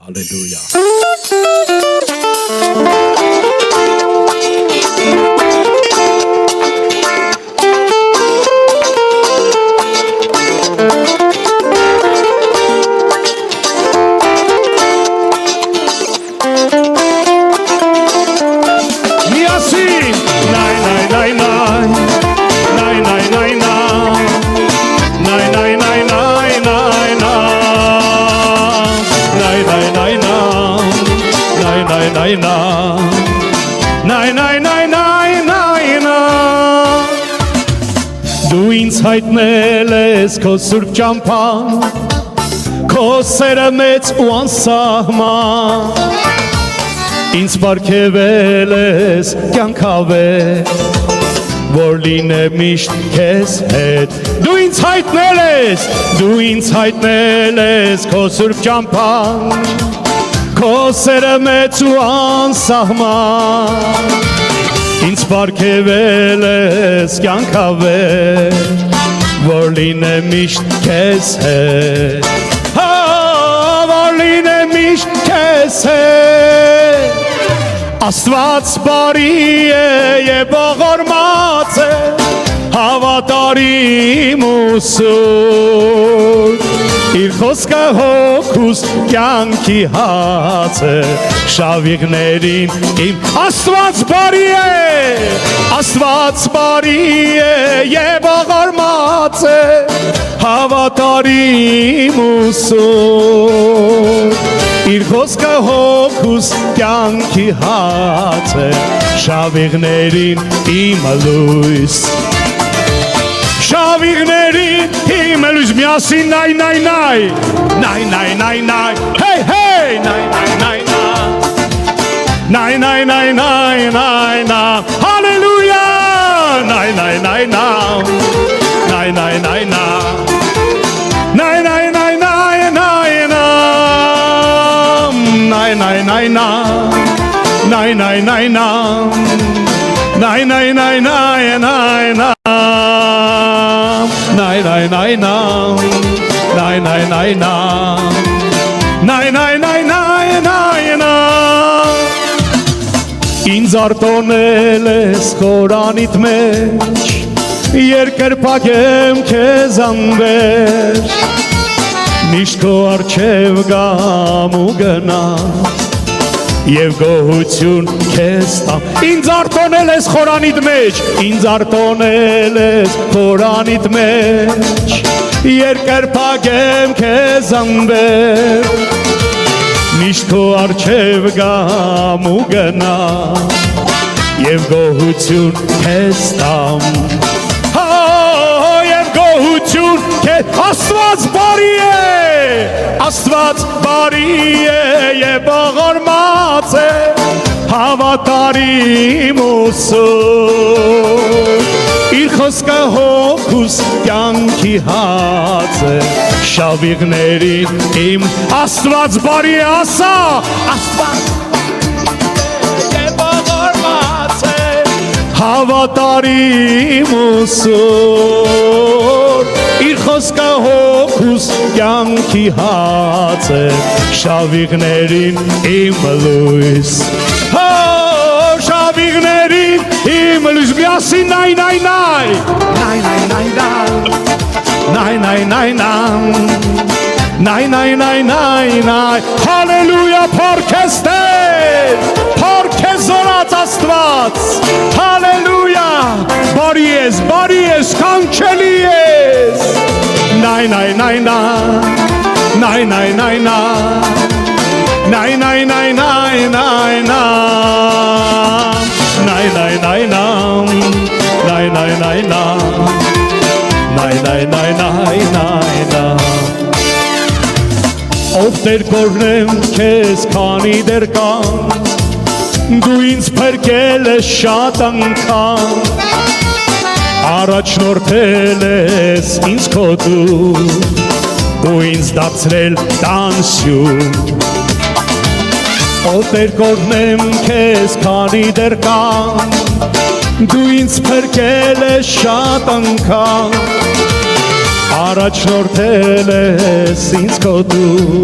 Հալելույա։ Դու ինձ հայտնել ես քո սուրբ ճամփան, քո սերը մեծ ու անսահման, ինձ պարգևել ես կյանք հավետ, որ լինեմ միշտ քեզ հետ։ Դու ինձ հայտնել ես քո սուրբ ճամփան, քո սերը մեծ ու անսահման, ինձ պարգևել ես կյանք հավետ, որ լինեմ միշտ քեզ հետ, որ լինեմ միշտ քեզ հետ։ Աստված բարի է եւ ողորմած է, հավատարիմ ու սուրբ, իր խոսքը հոգուս կյանքի հաց է, շավիղներին իմ Աստված բարի է եւ ողորմած է, հավատարիմ ու սուրբ, իր խոսքը հոգուս կյանքի հաց է, շավիղներին իմ լույս, շավիղներին իմ լույս, միասին նայ, hey, hey, նայ, հալելույա, ինձ արտոնել ես խորանիդ մեջ, երկրպագեմ քեզ անվեր, միշտ քո առջև գամ ու գնամ, եւ գոհություն քեզ տամ։ Ինձ արտոնել ես խորանիդ մեջ, ինձ արտոնել ես խորանիդ մեջ, երկրպագեմ քեզ անվեր, միշտ քո առջև գամ ու գնամ, եւ գոհություն քեզ տամ, եւ գոհություն քեզ։ Աստված բարի է եւ ողորմած է, հավատարիմ ու սուրբ, իր խոսքը հոգուս կյանքի հաց է, շավիղներին իմ Աստված բարի է, ասա, Աստված եւ ողորմած է, հավատարիմ ու սուրբ, իր խոսքը հոգուս կյանքի հաց է, շավիղներին իմ լույս, շավիղներին իմ լույս, միասին նայ, հալելույա, փառքես զորած Աստված, հալելույա, բարի ես, կանչելի ես, ով Տեր կորնեմ քեզ քանի դեռ կան, դու ինձ փրկել ես շատ անգամ, առաջնորդել ես ինձ քո դու ինձ դարձրել տանսյուն, ով Տեր կորնեմ քեզ քանի դեռ կան, դու ինձ փրկել ես շատ անգամ, առաջնորդել ես ինձ քո դու